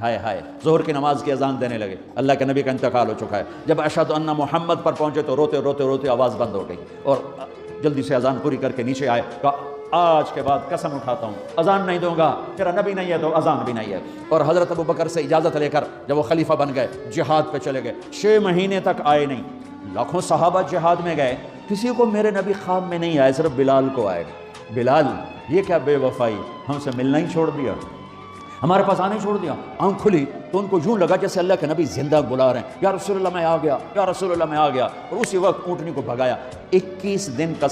ہائے ہائے، ظہر کی نماز کی اذان دینے لگے، اللہ کے نبی کا انتقال ہو چکا ہے۔ جب اشہد ان محمد پر پہنچے تو روتے روتے روتے آواز بند ہو گئی، اور جلدی سے اذان پوری کر کے نیچے آئے، کہا آج کے بعد قسم اٹھاتا ہوں اذان نہیں دوں گا، تیرا نبی نہیں ہے تو اذان بھی نہیں ہے۔ اور حضرت ابوبکر سے اجازت لے کر جب وہ خلیفہ بن گئے، جہاد پہ چلے گئے، 6 مہینے تک آئے نہیں۔ لاکھوں صحابہ جہاد میں گئے، کسی کو میرے نبی خواب میں نہیں آئے، صرف بلال کو آئے۔ بلال یہ کیا بے وفائی، ہم سے ملنا ہی چھوڑ دیا، ہمارے پاس آنے چھوڑ دیا۔ آنکھ کھلی تو ان کو یوں لگا جیسے اللہ کے نبی زندہ بلا رہے ہیں، یا رسول اللہ میں آ گیا، یا رسول اللہ میں آ گیا، اور اسی وقت اونٹنی کو بھگایا۔ 21 دن کا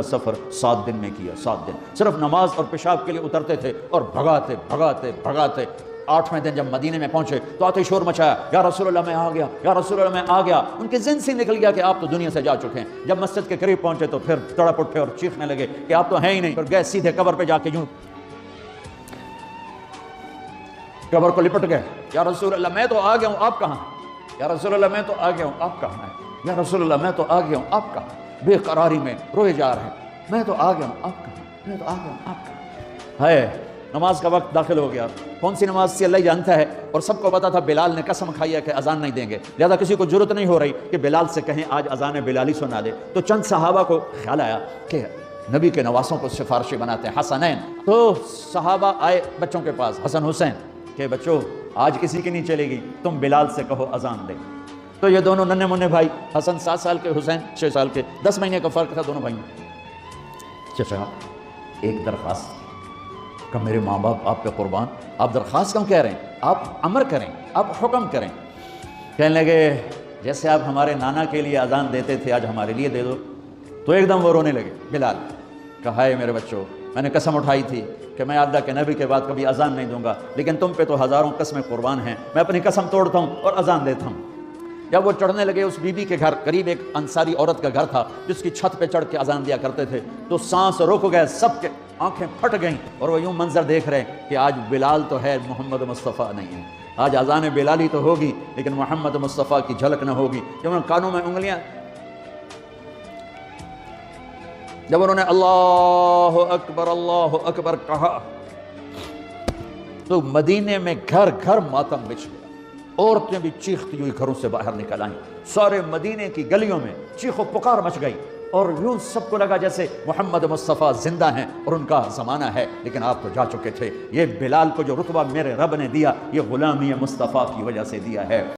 سفر 7 دن میں کیا، 7 دن صرف نماز اور پیشاب کے لیے اترتے تھے اور بھگاتے بھگاتے بھگاتے 8ویں دن جب مدینے میں پہنچے تو آتے شور مچایا، یا رسول اللہ میں آ گیا، یا رسول اللہ میں آ گیا۔ ان کے ذہن سے نکل گیا کہ آپ تو دنیا سے جا چکے ہیں۔ جب مسجد کے قریب پہنچے تو پھر تڑپ اٹھے اور چیخنے لگے کہ آپ تو ہیں ہی نہیں، پھر گئے سیدھے قبر پہ جا کے یوں قبر کو لپٹ گئے، یا رسول اللہ میں تو آ گیا ہوں، آپ کہاں ہیں؟ یا رسول اللہ میں تو آ گیا ہوں، آپ کہاں ہیں؟ یا رسول اللہ میں تو آ گیا ہوں، آپ کہاں ہیں؟ بے قراری میں روئے جا رہے ہیں، میں تو آ گیا ہوں، آپ کہاں ہیں؟ میں تو آ گیا ہوں، آپ کہاں ہیں؟ ہے نماز کا وقت داخل ہو گیا، کون سی نماز سے اللہ جانتا ہے، اور سب کو پتا تھا بلال نے قسم کھائی ہے کہ اذان نہیں دیں گے، لہذا کسی کو ضرورت نہیں ہو رہی کہ بلال سے کہیں آج اذان بلالی سنا دے۔ تو چند صحابہ کو خیال آیا کہ نبی کے نواسوں کو سفارشی بناتے ہیں، حسنین۔ تو صحابہ آئے بچوں کے پاس، حسن حسین، کہ بچوں آج کسی کی نہیں چلے گی، تم بلال سے کہو اذان دے۔ تو یہ دونوں ننھے منھے بھائی، حسن 7 سال کے، حسین 6 سال کے، 10 مہینے کا فرق تھا دونوں بھائیوں۔ چچا ایک درخواست کہ میرے ماں باپ آپ پہ قربان، آپ درخواست کیوں کہہ رہے ہیں؟ آپ امر کریں، آپ حکم کریں۔ کہنے لگے جیسے آپ ہمارے نانا کے لیے اذان دیتے تھے آج ہمارے لیے دے دو۔ تو ایک دم وہ رونے لگے بلال، کہا ہے میرے بچوں، میں نے قسم اٹھائی تھی کہ میں اللہ کے نبی کے بعد کبھی اذان نہیں دوں گا، لیکن تم پہ تو ہزاروں قسمیں قربان ہیں، میں اپنی قسم توڑتا ہوں اور اذان دیتا ہوں۔ جب وہ چڑھنے لگے اس بی بی کے گھر، قریب ایک انصاری عورت کا گھر تھا جس کی چھت پہ چڑھ کے اذان دیا کرتے تھے، تو سانس رک گئے، سب کے آنکھیں پھٹ گئیں، اور وہ یوں منظر دیکھ رہے ہیں کہ آج بلال تو ہے، محمد مصطفیٰ نہیں ہے۔ آج اذان بلالی تو ہوگی لیکن محمد مصطفیٰ کی جھلک نہ ہوگی۔ جب انہوں نے کانوں میں انگلیاں، جب انہوں نے اللہ اکبر کہا تو مدینے میں گھر گھر ماتم بچھ گیا، عورتیں بھی چیختی ہوئی گھروں سے باہر نکل آئیں، سارے مدینے کی گلیوں میں چیخ و پکار مچ گئی، اور یوں سب کو لگا جیسے محمد مصطفیٰ زندہ ہیں اور ان کا زمانہ ہے، لیکن آپ تو جا چکے تھے۔ یہ بلال کو جو رتبہ میرے رب نے دیا، یہ غلامی مصطفیٰ کی وجہ سے دیا ہے۔